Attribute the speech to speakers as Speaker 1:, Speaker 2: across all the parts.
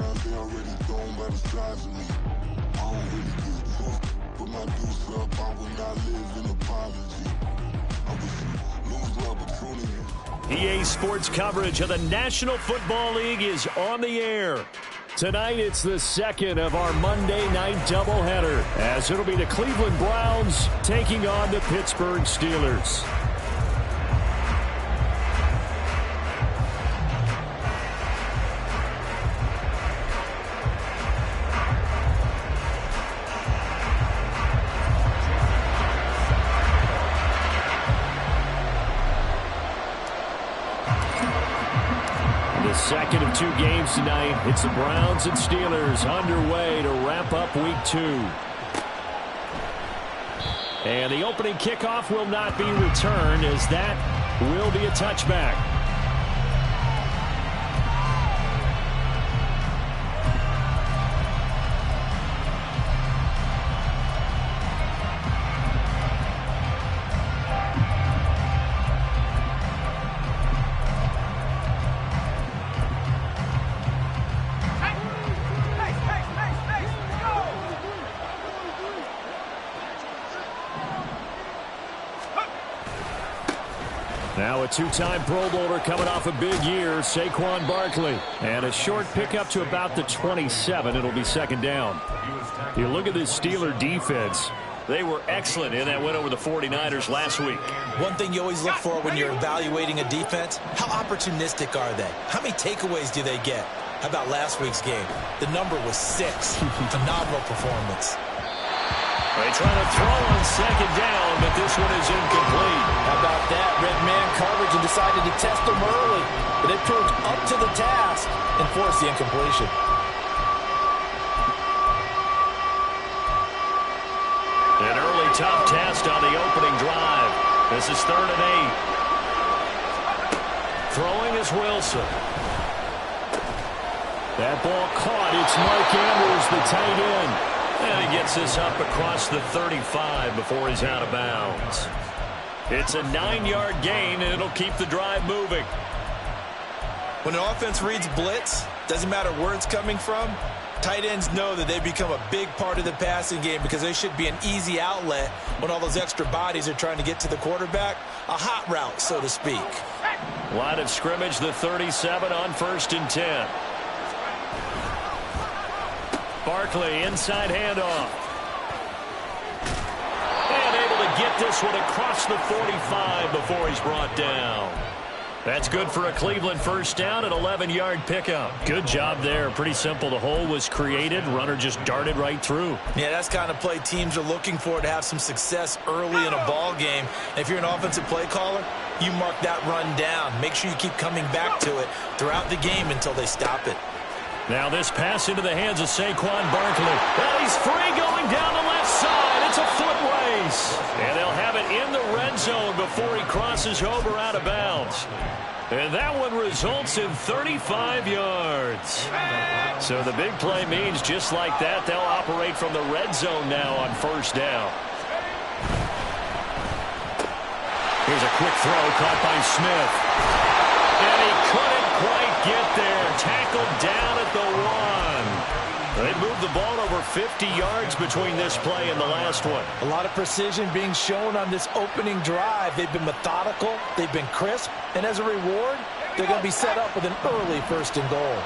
Speaker 1: rounds, they already thrown by the size of me. I don't really give a fuck. Put my deuce up, I will not live in apology. I wish you lose the opportunity.
Speaker 2: EA Sports coverage of the National Football League is on the air. Tonight, it's the second of our Monday night doubleheader, as it'll be the Cleveland Browns taking on the Pittsburgh Steelers. Second of two games tonight. It's the Browns and Steelers underway to wrap up week 2. And the opening kickoff will not be returned, as that will be a touchback. Now a two-time Pro Bowler coming off a big year, Saquon Barkley. And a short pickup to about the 27. It'll be second down. You look at this Steeler defense. They were excellent in that win over the 49ers last week.
Speaker 3: One thing you always look for when you're evaluating a defense, how opportunistic are they? How many takeaways do they get? How about last week's game? The number was 6. Phenomenal performance.
Speaker 2: They try to throw on second down, but this one is incomplete.
Speaker 4: How about that? Red man coverage and decided to test them early. But they proved up to the task and forced the incompletion.
Speaker 2: An early tough test on the opening drive. This is 3rd and 8. Throwing is Wilson. That ball caught. It's Mark Andrews, the tight end. And he gets this up across the 35 before he's out of bounds. It's a 9-yard gain, and it'll keep the drive moving.
Speaker 3: When an offense reads blitz, doesn't matter where it's coming from, tight ends know that they become a big part of the passing game because they should be an easy outlet when all those extra bodies are trying to get to the quarterback. A hot route, so to speak.
Speaker 2: Line of scrimmage, the 37 on 1st and 10. Barkley, inside handoff. And able to get this one across the 45 before he's brought down. That's good for a Cleveland first down, an 11-yard pickup. Good job there. Pretty simple. The hole was created. Runner just darted right through.
Speaker 3: Yeah, that's kind of play teams are looking for to have some success early in a ball game. And if you're an offensive play caller, you mark that run down. Make sure you keep coming back to it throughout the game until they stop it.
Speaker 2: Now this pass into the hands of Saquon Barkley. Well, he's free going down the left side. It's a foot race. And they'll have it in the red zone before he crosses over out of bounds. And that one results in 35 yards. So the big play means just like that, they'll operate from the red zone now on 1st down. Here's a quick throw caught by Smith. And he couldn't quite get there. Tackled down at the 1. They moved the ball over 50 yards between this play and the last one.
Speaker 4: A lot of precision being shown on this opening drive. They've been methodical. They've been crisp. And as a reward, they're going to be set up with an early 1st and goal.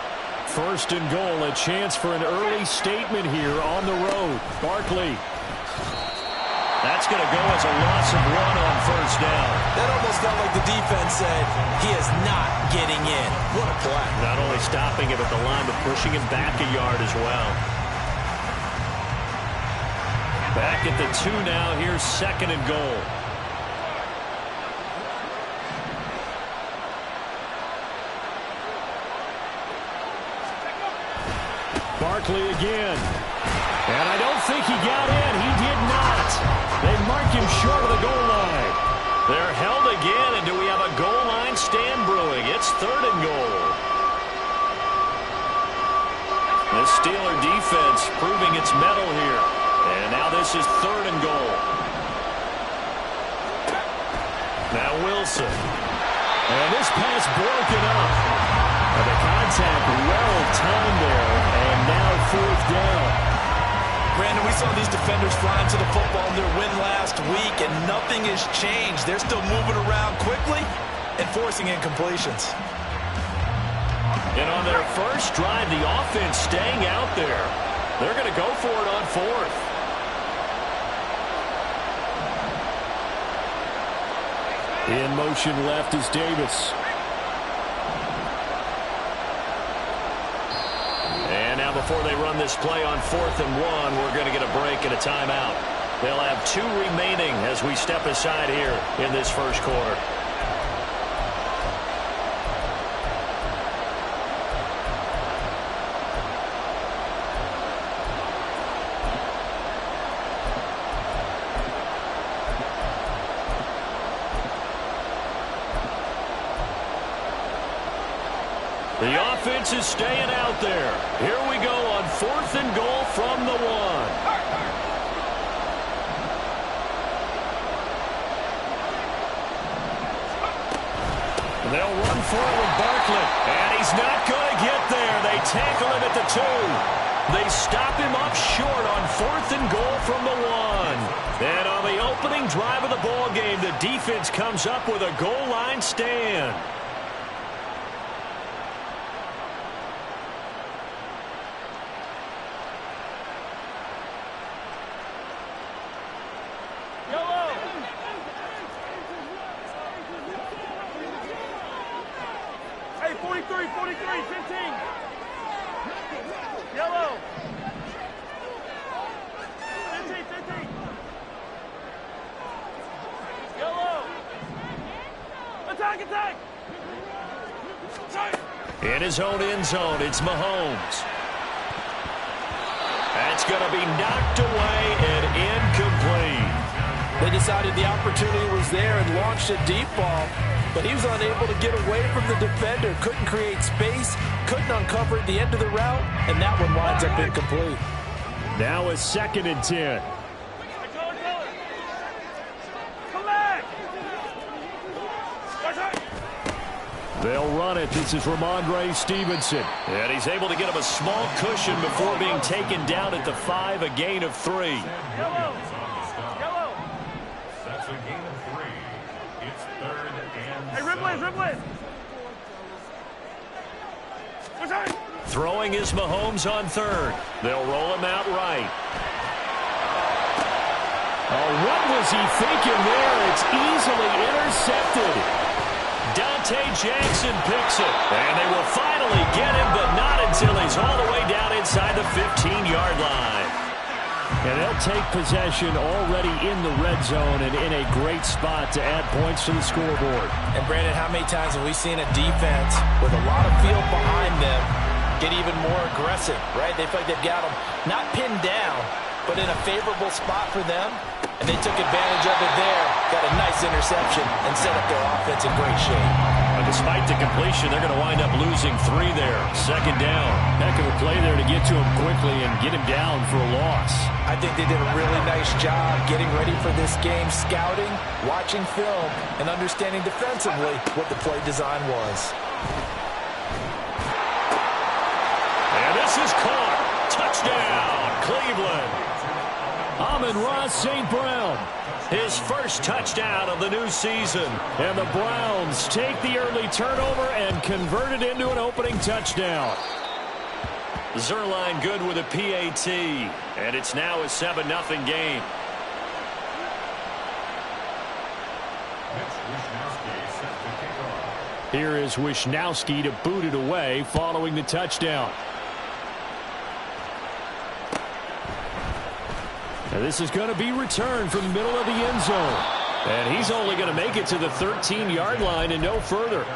Speaker 2: 1st and goal, a chance for an early statement here on the road. Barkley. That's going to go as a loss of 1 on 1st down.
Speaker 3: That almost felt like the defense said, he is not getting in. What a play.
Speaker 2: Not only stopping him at the line, but pushing him back a yard as well. Back at the 2 now. Here's 2nd and goal. Barkley again. And I don't think he got in. He did not. They marked him short of the goal line. They're held again, and do we have a goal line stand brewing? It's 3rd and goal. The Steeler defense proving its mettle here. And now this is 3rd and goal. Now Wilson. And this pass broken up. And the contact well timed there.
Speaker 3: Brandon, we saw these defenders flying to the football in their win last week, and nothing has changed. They're still moving around quickly and forcing incompletions.
Speaker 2: And on their first drive, the offense staying out there. They're going to go for it on fourth. In motion left is Davis. And now before they run this play on 4th and 1, we're going to get a break and a timeout. They'll have 2 remaining as we step aside here in this first quarter. The offense is staying out there. Here we go on 4th and goal from the 1. They'll run for it with Barkley. And he's not going to get there. They tackle him at the 2. They stop him up short on 4th and goal from the 1. And on the opening drive of the ball game, the defense comes up with a goal line stand.
Speaker 5: Hey, 43, 15. Yellow. 15. Yellow. Attack.
Speaker 2: In his own end zone, it's Mahomes. That's going to be knocked away and incomplete.
Speaker 4: They decided the opportunity was there and launched a deep ball, but he was unable to get away from the defender, couldn't create space, couldn't uncover the end of the route, and that one winds up incomplete.
Speaker 2: Now a 2nd and 10.
Speaker 5: Come back.
Speaker 2: They'll run it. This is Ramondre Stevenson. And he's able to get him a small cushion before being taken down at the 5, a gain of 3.
Speaker 5: Yellow.
Speaker 6: That's a gain of 3. It's 3rd and 7.
Speaker 5: Hey, Ripley.
Speaker 2: Throwing is Mahomes on 3rd. They'll roll him out right. Oh, what was he thinking there? It's easily intercepted. Dante Jackson picks it. And they will finally get him, but not until he's all the way down inside the 15-yard line. And they'll take possession already in the red zone and in a great spot to add points to the scoreboard.
Speaker 3: And, Brandon, how many times have we seen a defense with a lot of field behind them get even more aggressive, right? They feel like they've got them not pinned down, but in a favorable spot for them, and they took advantage of it there, got a nice interception, and set up their offense in great shape.
Speaker 2: But despite the completion, they're going to wind up losing 3 there. 2nd down. Heck of a play there to get to him quickly and get him down for a loss.
Speaker 3: I think they did a really nice job getting ready for this game, scouting, watching film, and understanding defensively what the play design was.
Speaker 2: And this is caught. Touchdown, Cleveland. Amon-Ra St. Brown, his first touchdown of the new season. And the Browns take the early turnover and convert it into an opening touchdown. Zerline good with a PAT, and it's now a 7-0 game. Here is Wisnowski to boot it away following the touchdown. And this is going to be returned from the middle of the end zone. And he's only going to make it to the 13-yard line and no further.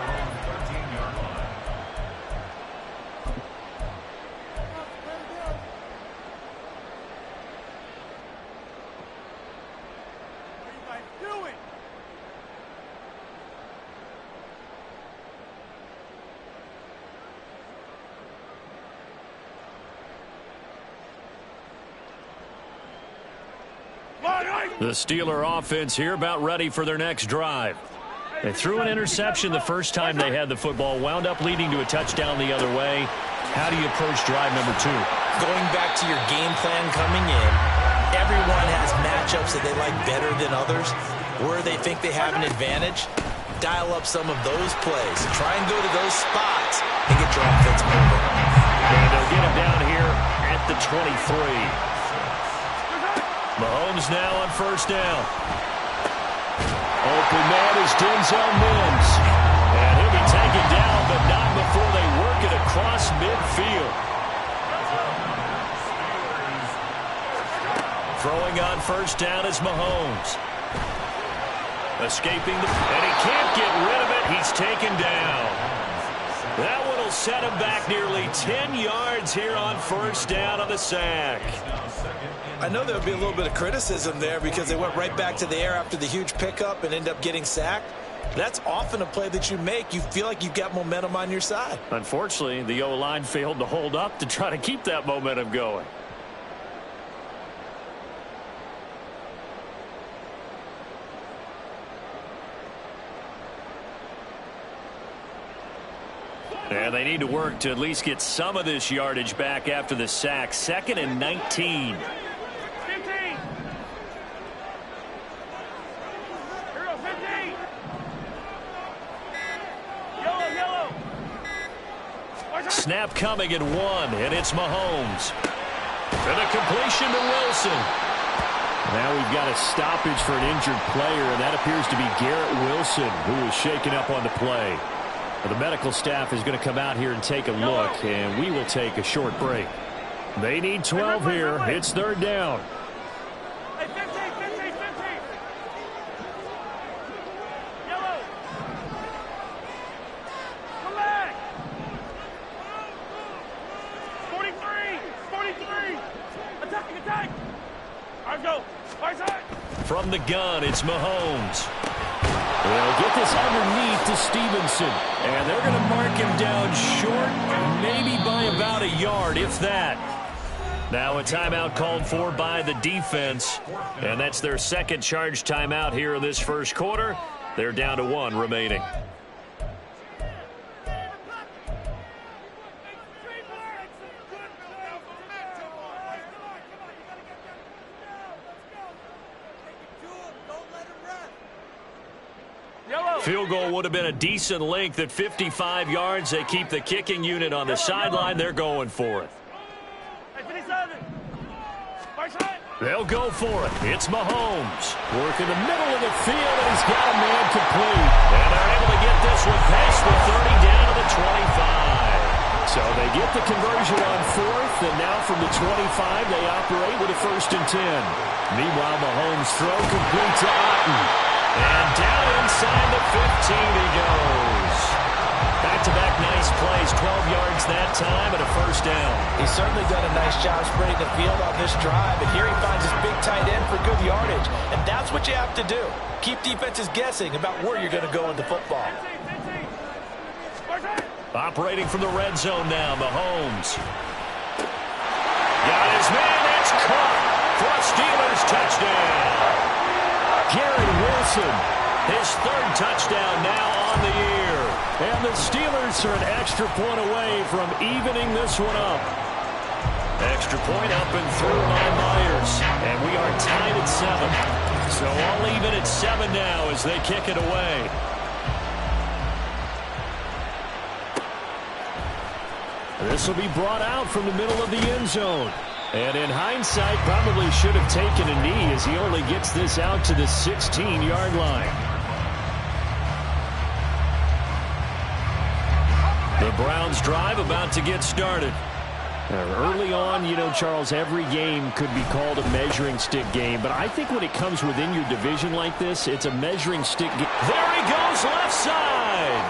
Speaker 2: The Steeler offense here about ready for their next drive. They threw an interception the first time they had the football, wound up leading to a touchdown the other way. How do you approach drive number 2?
Speaker 3: Going back to your game plan coming in, everyone has matchups that they like better than others. Where they think they have an advantage, dial up some of those plays. Try and go to those spots and get your offense moving.
Speaker 2: And they'll get him down here at the 23. Mahomes now on first down. Open man is Denzel Mims. And he'll be taken down, but not before they work it across midfield. Throwing on first down is Mahomes. Escaping, and he can't get rid of it. He's taken down. That one will set him back nearly 10 yards here on first down on the sack.
Speaker 3: I know there would be a little bit of criticism there because they went right back to the air after the huge pickup and end up getting sacked. That's often a play that you make. You feel like you've got momentum on your side.
Speaker 2: Unfortunately, the O-line failed to hold up to try to keep that momentum going. And they need to work to at least get some of this yardage back after the sack. 2nd and 19.
Speaker 5: 15. Here we go, 15. Yellow.
Speaker 2: Snap coming in 1, and it's Mahomes. And a completion to Wilson. Now we've got a stoppage for an injured player, and that appears to be Garrett Wilson, who is shaken up on the play. The medical staff is going to come out here and take a look, and we will take a short break. They need 12 here. It's 3rd down.
Speaker 5: Hey, 15. Yellow. Come back. 43. Attack. All right, go. Right side.
Speaker 2: From the gun, it's Mahomes. They'll get this underneath to Stevenson. And they're going to mark him down short, maybe by about a yard, if that. Now a timeout called for by the defense. And that's their second charge timeout here in this first quarter. They're down to 1 remaining. Field goal would have been a decent length at 55 yards. They keep the kicking unit on the sideline. They're going for it.
Speaker 5: Hey, 57. Right side.
Speaker 2: They'll go for it. It's Mahomes. Work in the middle of the field, and he's got a man complete. And they're able to get this one past the 30 down to the 25. So they get the conversion on 4th, and now from the 25, they operate with a 1st and 10. Meanwhile, Mahomes' throw complete to Otten. And down inside the 15 he goes. Back-to-back nice plays, 12 yards that time and a 1st down.
Speaker 3: He's certainly done a nice job spreading the field on this drive, and here he finds his big tight end for good yardage. And that's what you have to do. Keep defenses guessing about where you're going to go in the football.
Speaker 5: 15. Right side.
Speaker 2: Operating from the red zone now, Mahomes. Got his man, that's caught for a Steelers touchdown. Garrett Wilson, his 3rd touchdown now on the year. And the Steelers are an extra point away from evening this one up. Extra point up and through by Myers. And we are tied at 7. So all even at 7 now as they kick it away. This will be brought out from the middle of the end zone. And in hindsight, probably should have taken a knee as he only gets this out to the 16-yard line. The Browns drive about to get started. Early on, you know, Charles, every game could be called a measuring stick game. But I think when it comes within your division like this, it's a measuring stick game. There he goes, left side.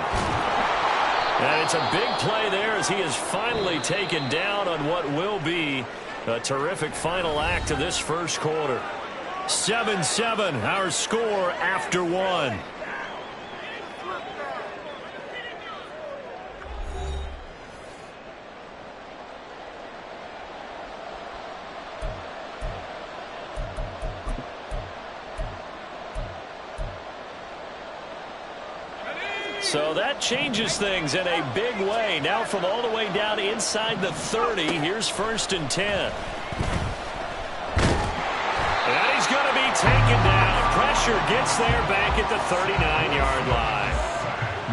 Speaker 2: And it's a big play there as he is finally taken down on what will be a terrific final act of this first quarter. 7-7, our score after 1. So that changes things in a big way. Now from all the way down inside the 30, here's 1st and 10. And he's going to be taken down. Pressure gets there back at the 39-yard line.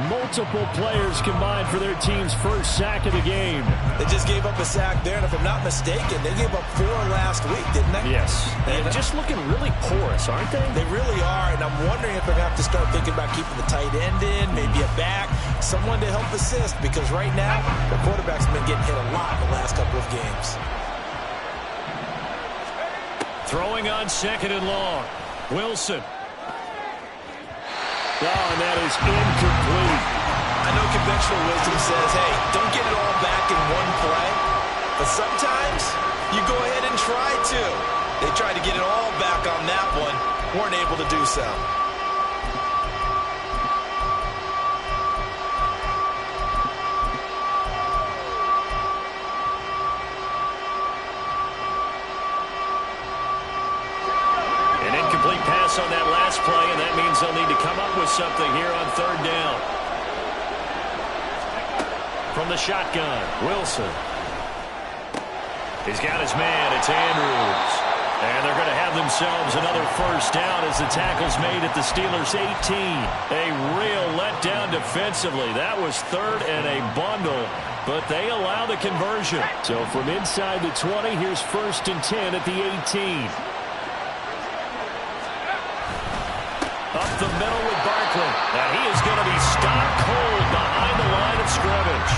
Speaker 2: Multiple players combined for their team's first sack of the game.
Speaker 3: They just gave up a sack there, and if I'm not mistaken, they gave up 4 last week, didn't they?
Speaker 2: Yes. And just looking really porous, aren't they?
Speaker 3: They really are, and I'm wondering if they're going to have to start thinking about keeping the tight end in, maybe a back, someone to help assist, because right now, the quarterback's been getting hit a lot in the last couple of games.
Speaker 2: Throwing on 2nd and long. Wilson. Oh, and that is incomplete.
Speaker 3: I know conventional wisdom says, hey, don't get it all back in one play. But sometimes you go ahead and try to. They tried to get it all back on that one. Weren't able to do so.
Speaker 2: On that last play, and that means they'll need to come up with something here on 3rd down. From the shotgun, Wilson. He's got his man. It's Andrews. And they're going to have themselves another 1st down as the tackle's made at the Steelers' 18. A real letdown defensively. That was 3rd and a bundle, but they allow the conversion. So from inside the 20, here's 1st and 10 at the 18. Up the middle with Barkley. And he is going to be stopped cold behind the line of scrimmage.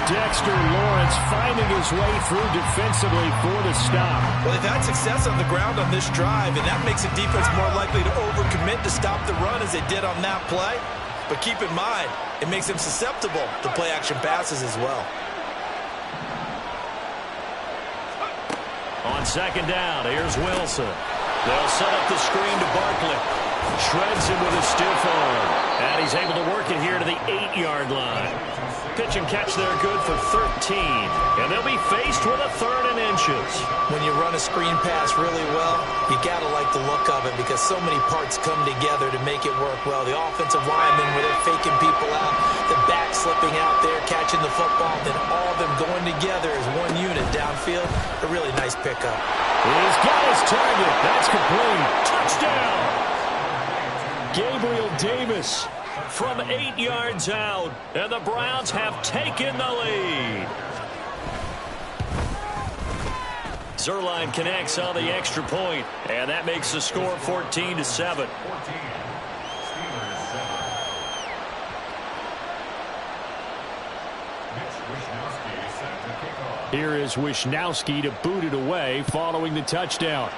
Speaker 2: Dexter Lawrence finding his way through defensively for the stop.
Speaker 3: Well, they've had success on the ground on this drive, and that makes a defense more likely to overcommit to stop the run as they did on that play. But keep in mind, it makes them susceptible to play-action passes as well.
Speaker 2: On 2nd down, here's Wilson. They'll set up the screen to Barkley. Shreds him with a stiff arm. And he's able to work it here to the 8-yard line. Pitch and catch there good for 13. And they'll be faced with a 3rd and inches.
Speaker 3: When you run a screen pass really well, you got to like the look of it because so many parts come together to make it work well. The offensive linemen where they're faking people out, the back slipping out there, catching the football, then all of them going together as one unit downfield. A really nice pickup.
Speaker 2: He's got his target. That's complete. Touchdown. Gabriel Davis from 8 yards out, and the Browns have taken the lead. Zerline connects on the extra point, and that makes the score 14-7. Here is Wishnowski to boot it away following the touchdown.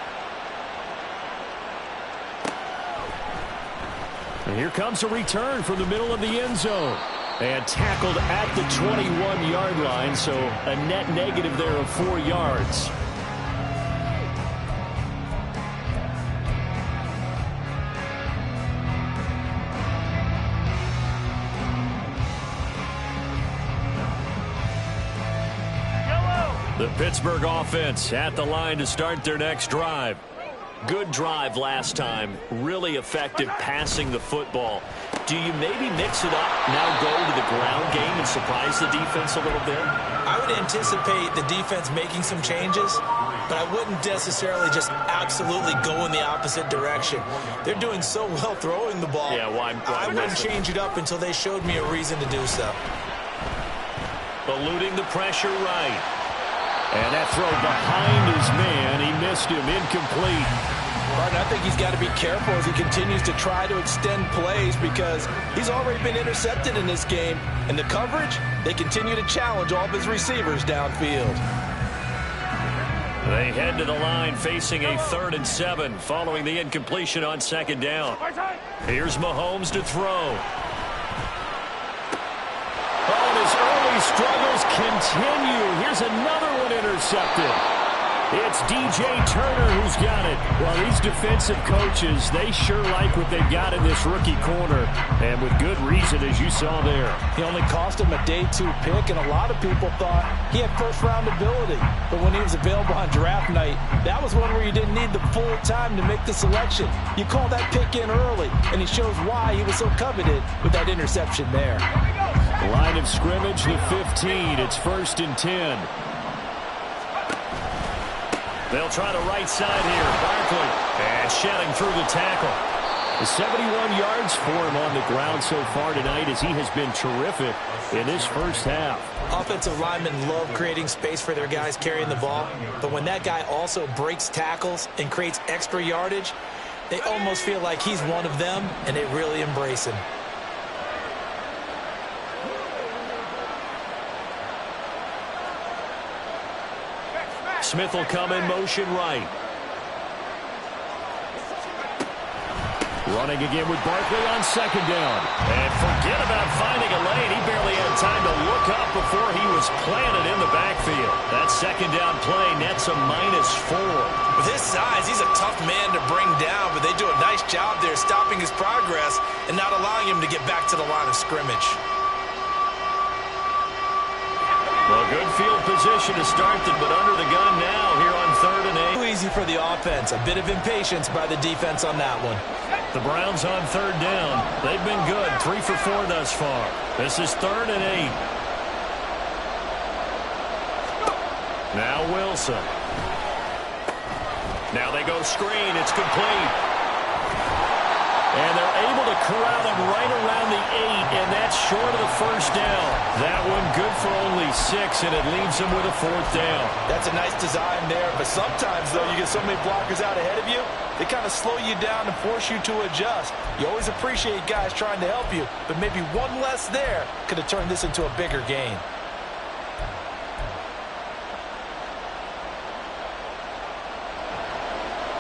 Speaker 2: And here comes a return from the middle of the end zone. And tackled at the 21-yard line, so a net negative there of 4 yards. The Pittsburgh offense at the line to start their next drive. Good drive last time. Really effective passing the football. Do you maybe mix it up, now go to the ground game and surprise the defense a little bit?
Speaker 3: I would anticipate the defense making some changes, but I wouldn't necessarily just absolutely go in the opposite direction. They're doing so well throwing the ball.
Speaker 2: Yeah, why
Speaker 3: I wouldn't change it up until they showed me a reason to do so.
Speaker 2: Eluding the pressure right. And that throw behind his man. He missed him. Incomplete.
Speaker 4: Martin, I think he's got to be careful as he continues to try to extend plays because he's already been intercepted in this game. And the coverage, they continue to challenge all of his receivers downfield.
Speaker 2: They head to the line facing a 3rd and 7 following the incompletion on 2nd down. Here's Mahomes to throw. Oh, and his early struggles continue. Here's another one intercepted. It's DJ Turner who's got it. Well, these defensive coaches, they sure like what they've got in this rookie corner, and with good reason, as you saw there.
Speaker 4: He only cost him a day 2 pick, and a lot of people thought he had first-round ability. But when he was available on draft night, that was one where you didn't need the full time to make the selection. You call that pick in early, and he shows why he was so coveted with that interception there.
Speaker 2: Line of scrimmage, the 15. It's 1st and 10. They'll try the right side here. Barkley. And shedding through the tackle. 71 yards for him on the ground so far tonight as he has been terrific in this first half.
Speaker 3: Offensive linemen love creating space for their guys carrying the ball, but when that guy also breaks tackles and creates extra yardage, they almost feel like he's one of them, and they really embrace him.
Speaker 2: Smith will come in motion right. Running again with Barkley on 2nd down. And forget about finding a lane. He barely had time to look up before he was planted in the backfield. That 2nd down play nets a -4.
Speaker 3: With his size, he's a tough man to bring down, but they do a nice job there stopping his progress and not allowing him to get back to the line of scrimmage.
Speaker 2: Well, good field position to start them, but under the gun now here on 3rd and 8.
Speaker 3: Too easy for the offense. A bit of impatience by the defense on that one.
Speaker 2: The Browns on 3rd down. They've been good, 3 for 4 thus far. This is 3rd and 8. Now Wilson. Now they go screen. It's complete. And they're able to corral him right around the 8, and that's short of the 1st down. That one good for only 6, and it leaves them with a 4th down.
Speaker 3: That's a nice design there, but sometimes, though, you get so many blockers out ahead of you, they kind of slow you down and force you to adjust. You always appreciate guys trying to help you, but maybe one less there could have turned this into a bigger gain.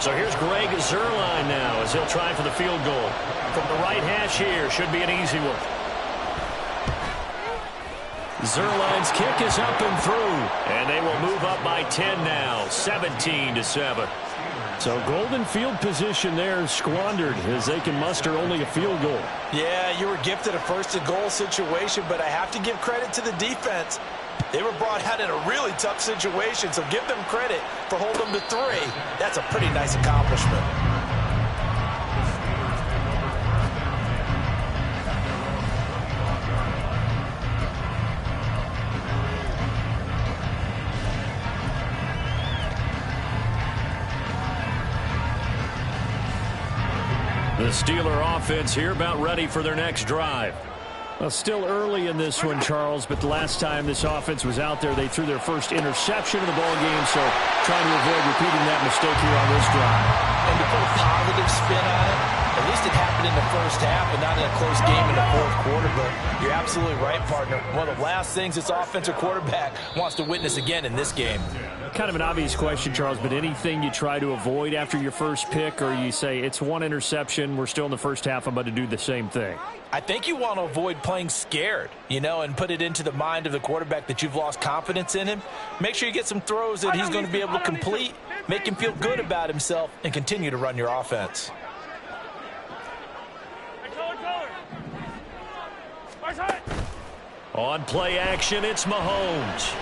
Speaker 2: So here's Greg Zuerlein now as he'll try for the field goal. From the right hash here, should be an easy one. Zuerlein's kick is up and through, and they will move up by 10 now, 17-7. So golden field position there squandered as they can muster only a field goal.
Speaker 3: Yeah, you were gifted a 1st and goal situation, but I have to give credit to the defense. They were brought out in a really tough situation, so give them credit for holding them to 3. That's a pretty nice accomplishment.
Speaker 2: The Steeler offense here about ready for their next drive. Well, still early in this one, Charles, but the last time this offense was out there, they threw their first interception of the ball game, so trying to avoid repeating that mistake here on this drive.
Speaker 3: And to put a positive spin on it, at least it happened in the first half and not in a close game in the 4th quarter, but you're absolutely right, partner. One of the last things this offensive quarterback wants to witness again in this game.
Speaker 2: Kind of an obvious question, Charles, but anything you try to avoid after your first pick, or you say it's one interception, we're still in the first half, I'm about to do the same thing?
Speaker 3: I think you want to avoid playing scared, and put it into the mind of the quarterback that you've lost confidence in him. Make sure you get some throws that he's going to be able to complete, make him feel good about himself, and continue to run your offense.
Speaker 2: On play action, it's Mahomes.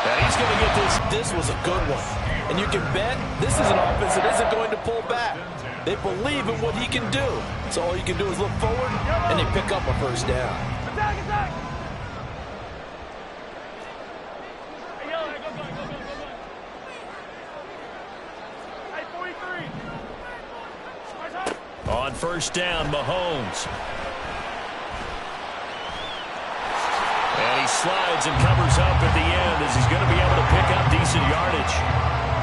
Speaker 2: And he's going to get this.
Speaker 3: This was a good one. And you can bet this is an offense that isn't going to pull back. They believe in what he can do. So all you can do is look forward, and they pick up a 1st down.
Speaker 5: Attack, attack! Hey, 43.
Speaker 2: On 1st down, Mahomes. And he slides and covers up at the end as he's going to be able to pick up decent yardage.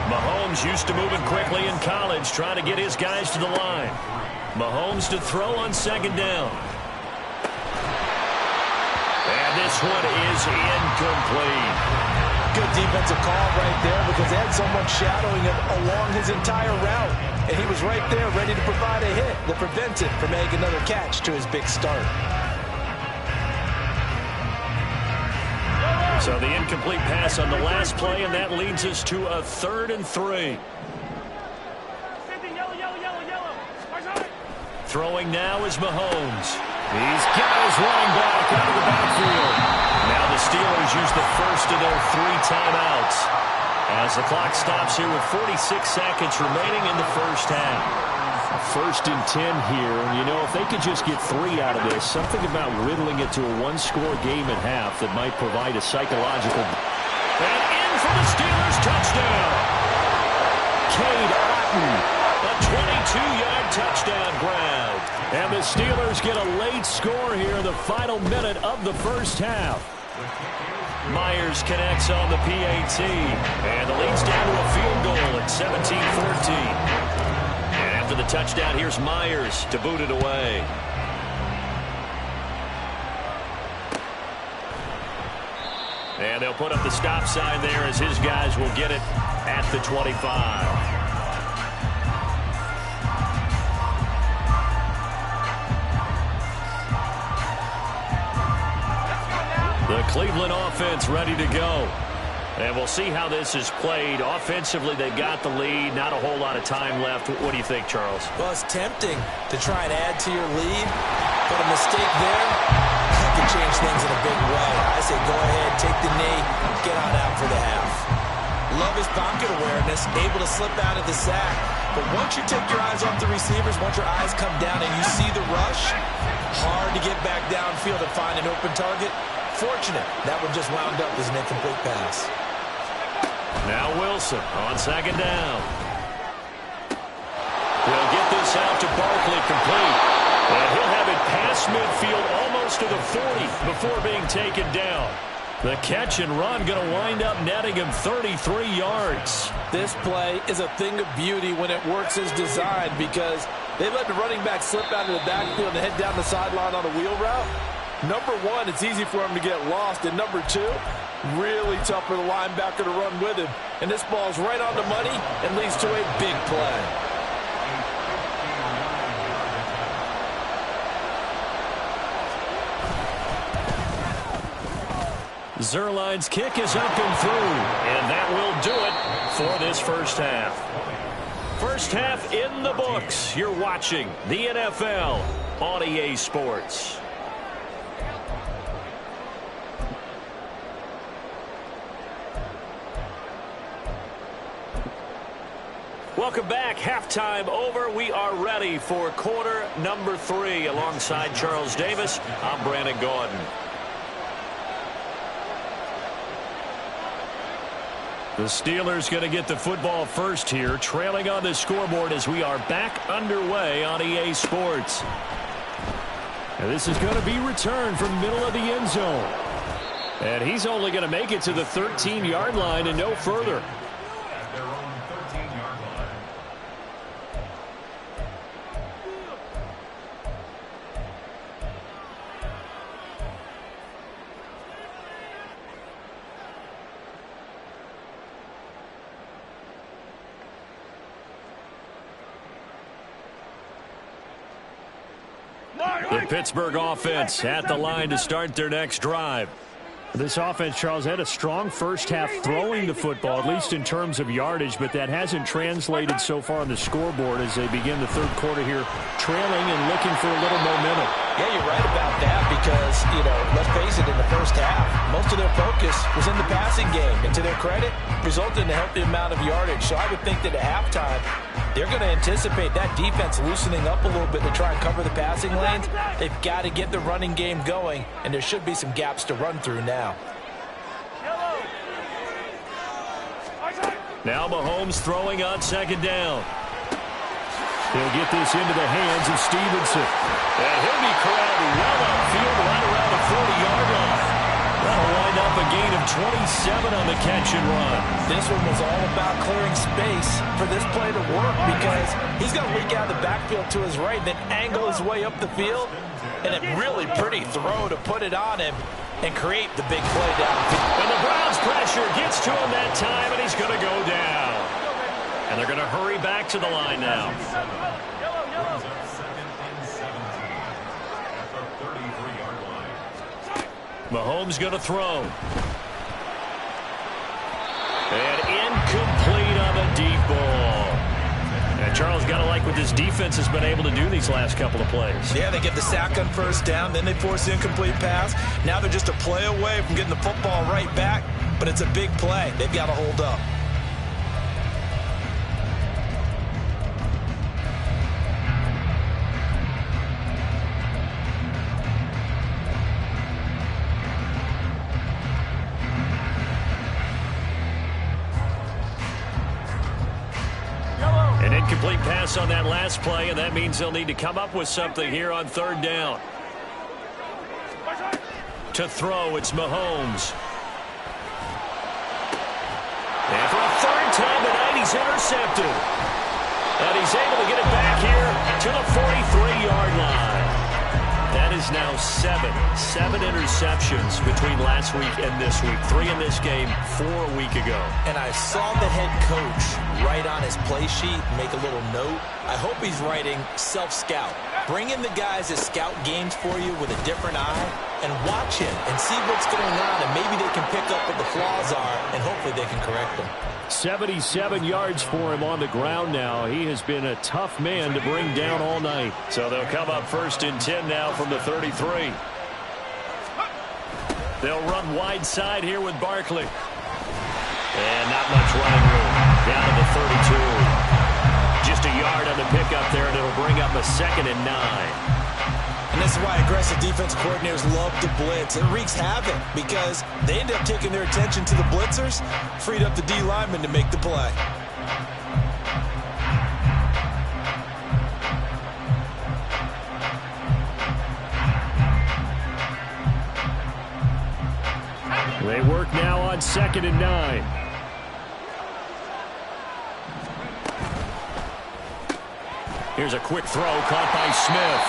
Speaker 2: Mahomes used to moving quickly in college, trying to get his guys to the line. Mahomes to throw on 2nd down. And this one is incomplete.
Speaker 3: Good defensive call right there because they had someone shadowing him along his entire route. And he was right there ready to provide a hit that prevents him from making another catch to his big start.
Speaker 2: So the incomplete pass on the last play, and that leads us to a 3rd and 3. Throwing now is Mahomes. He's got his running back out of the backfield. Now the Steelers use the first of their 3 timeouts as the clock stops here with 46 seconds remaining in the first half.
Speaker 4: 1st and 10 here, and you know, if they could just get 3 out of this, something about whittling it to a 1-score game at half that might provide a psychological.
Speaker 2: And in for the Steelers touchdown. Cade Otton, a 22-yard touchdown grab.
Speaker 4: And the Steelers get a late score here in the final minute of the first half.
Speaker 2: Myers connects on the PAT, and the lead's down to a field goal at 17-14. After the touchdown, here's Myers to boot it away. And they'll put up the stop sign there as his guys will get it at the 25. The Cleveland offense ready to go. And we'll see how this is played. Offensively, they got the lead. Not a whole lot of time left. What do you think, Charles?
Speaker 3: Well, it's tempting to try and add to your lead, but a mistake there can change things in a big way. I say go ahead, take the knee, get on out for the half. Love his pocket awareness, able to slip out of the sack. But once you take your eyes off the receivers, once your eyes come down and you see the rush, hard to get back downfield and find an open target. Fortunate, that one just wound up as an incomplete pass.
Speaker 2: Now Wilson on 2nd down. He'll get this out to Barkley complete. And he'll have it past midfield almost to the 40 before being taken down. The catch and run going to wind up netting him 33 yards.
Speaker 4: This play is a thing of beauty when it works as designed because they let the running back slip out of the backfield and head down the sideline on a wheel route. Number one, it's easy for him to get lost. And number two, really tough for the linebacker to run with him. And this ball's right on the money and leads to a big play.
Speaker 2: Zerline's kick is up and through. And that will do it for this first half. First half in the books. You're watching the NFL on EA Sports. Welcome back. Halftime over. We are ready for quarter number 3. Alongside Charles Davis, I'm Brandon Gaudin. The Steelers going to get the football first here, trailing on the scoreboard as we are back underway on EA Sports. And this is going to be returned from the middle of the end zone. And he's only going to make it to the 13-yard line and no further. The Pittsburgh offense at the line to start their next drive.
Speaker 4: This offense, Charles, had a strong first half throwing the football, at least in terms of yardage, but that hasn't translated so far on the scoreboard as they begin the third quarter here, trailing and looking for a little momentum.
Speaker 3: Yeah, you're right about that because, let's face it, in the first half, most of their focus was in the passing game. And to their credit, resulted in a healthy amount of yardage. So I would think that at halftime, they're going to anticipate that defense loosening up a little bit to try and cover the passing lanes. They've got to get the running game going, and there should be some gaps to run through now.
Speaker 2: Now Mahomes throwing on 2nd down.
Speaker 4: He'll get this into the hands of Stevenson.
Speaker 2: And he'll be corralled well upfield right around the 40-yard line. That'll wind up a gain of 27 on the catch and run.
Speaker 3: This one was all about clearing space for this play to work because he's going to leak out of the backfield to his right, then angle his way up the field, and a really pretty throw to put it on him and create the big play downfield.
Speaker 2: And the Browns' pressure gets to him that time, and he's going to go down. And they're going to hurry back to the line now. Mahomes going to throw. And incomplete on the deep ball. And Charles, got to like what this defense has been able to do these last couple of plays.
Speaker 3: Yeah, they get the sack on first down, then they force the incomplete pass. Now they're just a play away from getting the football right back, but it's a big play. They've got to hold up.
Speaker 2: An incomplete pass on that last play, and that means they'll need to come up with something here on third down. To throw, it's Mahomes. And for a third time tonight, he's intercepted. And he's able to get it back here to the 43-yard line. That is now seven interceptions between last week and this week. 3 in this game, 4 a week ago.
Speaker 3: And I saw the head coach write on his play sheet, make a little note. I hope he's writing self-scout. Bring in the guys that scout games for you with a different eye and watch him and see what's going on, and maybe they can pick up what the flaws are, and hopefully they can correct them.
Speaker 2: 77 yards for him on the ground now. He has been a tough man to bring down all night. So they'll come up 1st and 10 now from the 33. They'll run wide side here with Barkley. And not much running room. Down to the 32. Just a yard on the pickup there, and it'll bring up a 2nd and 9.
Speaker 3: And this is why aggressive defense coordinators love to blitz. It wreaks havoc because they end up taking their attention to the blitzers, freed up the D lineman to make the play.
Speaker 2: They work now on 2nd and 9. Here's a quick throw caught by Smith.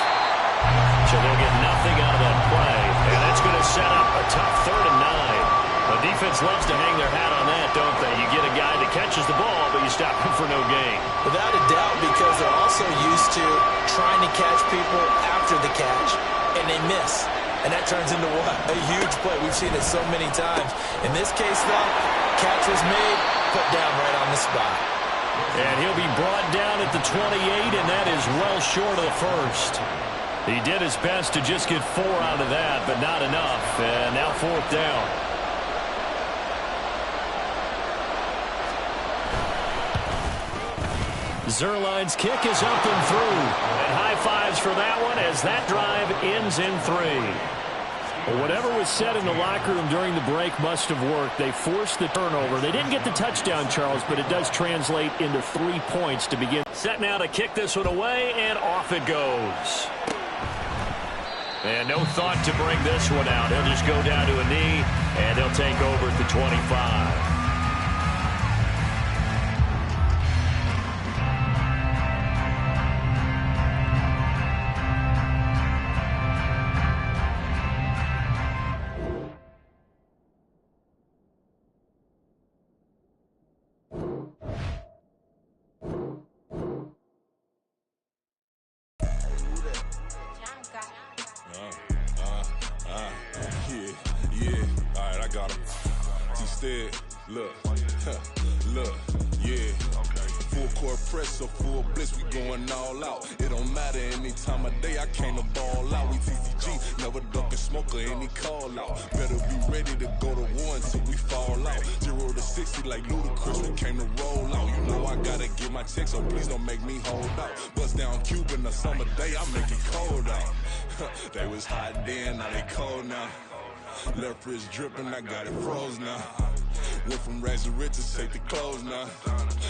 Speaker 2: So they'll get nothing out of that play. And that's going to set up a tough 3rd and 9. The defense loves to hang their hat on that, don't they? You get a guy that catches the ball, but you stop him for no gain.
Speaker 3: Without a doubt, because they're also used to trying to catch people after the catch, and they miss. And that turns into what? A huge play. We've seen it so many times. In this case, though, catch was made, put down right on the spot.
Speaker 2: And he'll be brought down at the 28, and that is well short of the 1st. He did his best to just get 4 out of that, but not enough. And now 4th down. Zuerlein's kick is up and through. And high fives for that one as that drive ends in 3. Well, whatever was said in the locker room during the break must have worked. They forced the turnover. They didn't get the touchdown, Charles, but it does translate into 3 points to begin. Set now to kick this one away, and off it goes. And no thought to bring this one out. He'll just go down to a knee, and they'll take over at the 25.
Speaker 1: Look, yeah. Full court press or full blitz, we going all out. It don't matter any time of day, I came to ball out. We TCG, never duck a smoker, any call out. Better be ready to go to war until we fall out. 0 to 60 like Ludacris, we came to roll out. You know I gotta get my check, so please don't make me hold out. Bust down Cuban a summer day, I make it cold out. They was hot then, now they cold now. Left wrist dripping, I got it froze now. Went from rags to riches, take the clothes now.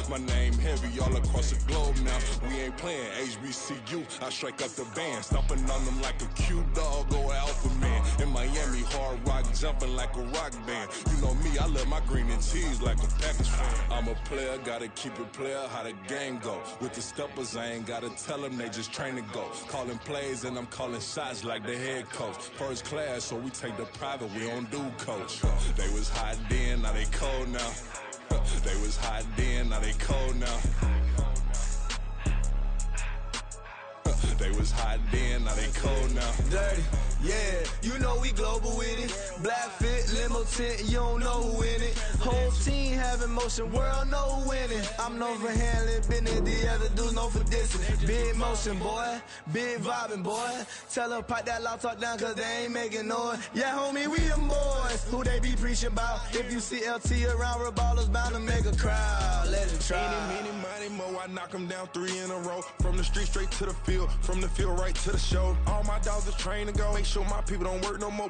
Speaker 1: My name heavy all across the globe now. We ain't playing HBCU, I strike up the band. Stomping on them like a cute dog or alpha man. In Miami, hard rock jumping like a rock band. You know me, I love my green and cheese like a Packers fan. I'm a player, gotta keep it player, how the game go. With the steppers, I ain't gotta tell them, they just train to go. Calling plays and I'm calling shots like the head coach. First class, so we take the private, we don't do coach. They was hot then, now they cold now. They was hot then, now they cold now. They was hot then, now they cold now.
Speaker 7: Dirty, yeah, you know we global with it. Black fit, limo tint, you don't know who in it. Whole team having motion, world know who winning. I'm known for handling business, the other dudes known for dissing. Big motion, boy, big vibing, boy. Tell her pipe that loud talk down, cause they ain't making noise. Yeah, homie, we them boys, who they be preaching about. If you see LT around, Reballer's bound to make a crowd. Let it try.
Speaker 1: Eeny, meeny, miny, mo, I knock them down 3 in a row. From the street straight to the field, from the field right to the show. All my dogs are trained to go. Make sure my people don't work no more.